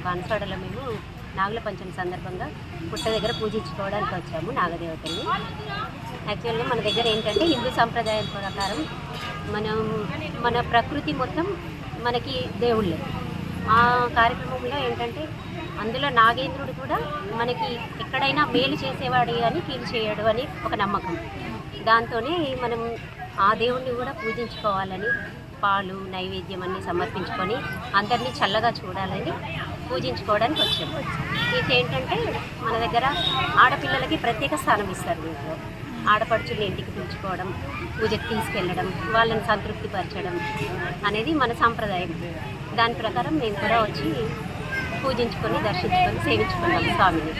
బాన్స్వాడలో మేము నాగుల పంచమి సందర్భంగా పుట్ట దగ్గర పూజించుకోవడానికి వచ్చాము నాగదేవతల్ని. యాక్చువల్గా మన దగ్గర ఏంటంటే హిందూ సంప్రదాయం ప్రకారం మన ప్రకృతి మొత్తం మనకి దేవుళ్ళే. ఆ కార్యక్రమంలో ఏంటంటే అందులో నాగేంద్రుడు కూడా మనకి ఎక్కడైనా మేలు చేసేవాడు అని కీలు చేయడు అని ఒక నమ్మకం. దాంతోనే మనం ఆ దేవుణ్ణి కూడా పూజించుకోవాలని పాలు నైవేద్యం అన్నీ సమర్పించుకొని అందరినీ చల్లగా చూడాలని పూజించుకోవడానికి వచ్చాము. ఇదేంటంటే మన దగ్గర ఆడపిల్లలకి ప్రత్యేక స్థానం ఇస్తారు. దీంట్లో ఆడపడుచుని ఇంటికి పిలుచుకోవడం, పూజకి తీసుకెళ్ళడం, వాళ్ళని సంతృప్తిపరచడం అనేది మన సాంప్రదాయం. దాని ప్రకారం మేము కూడా వచ్చి పూజించుకొని దర్శించుకొని సేవించుకున్నాము స్వామిని.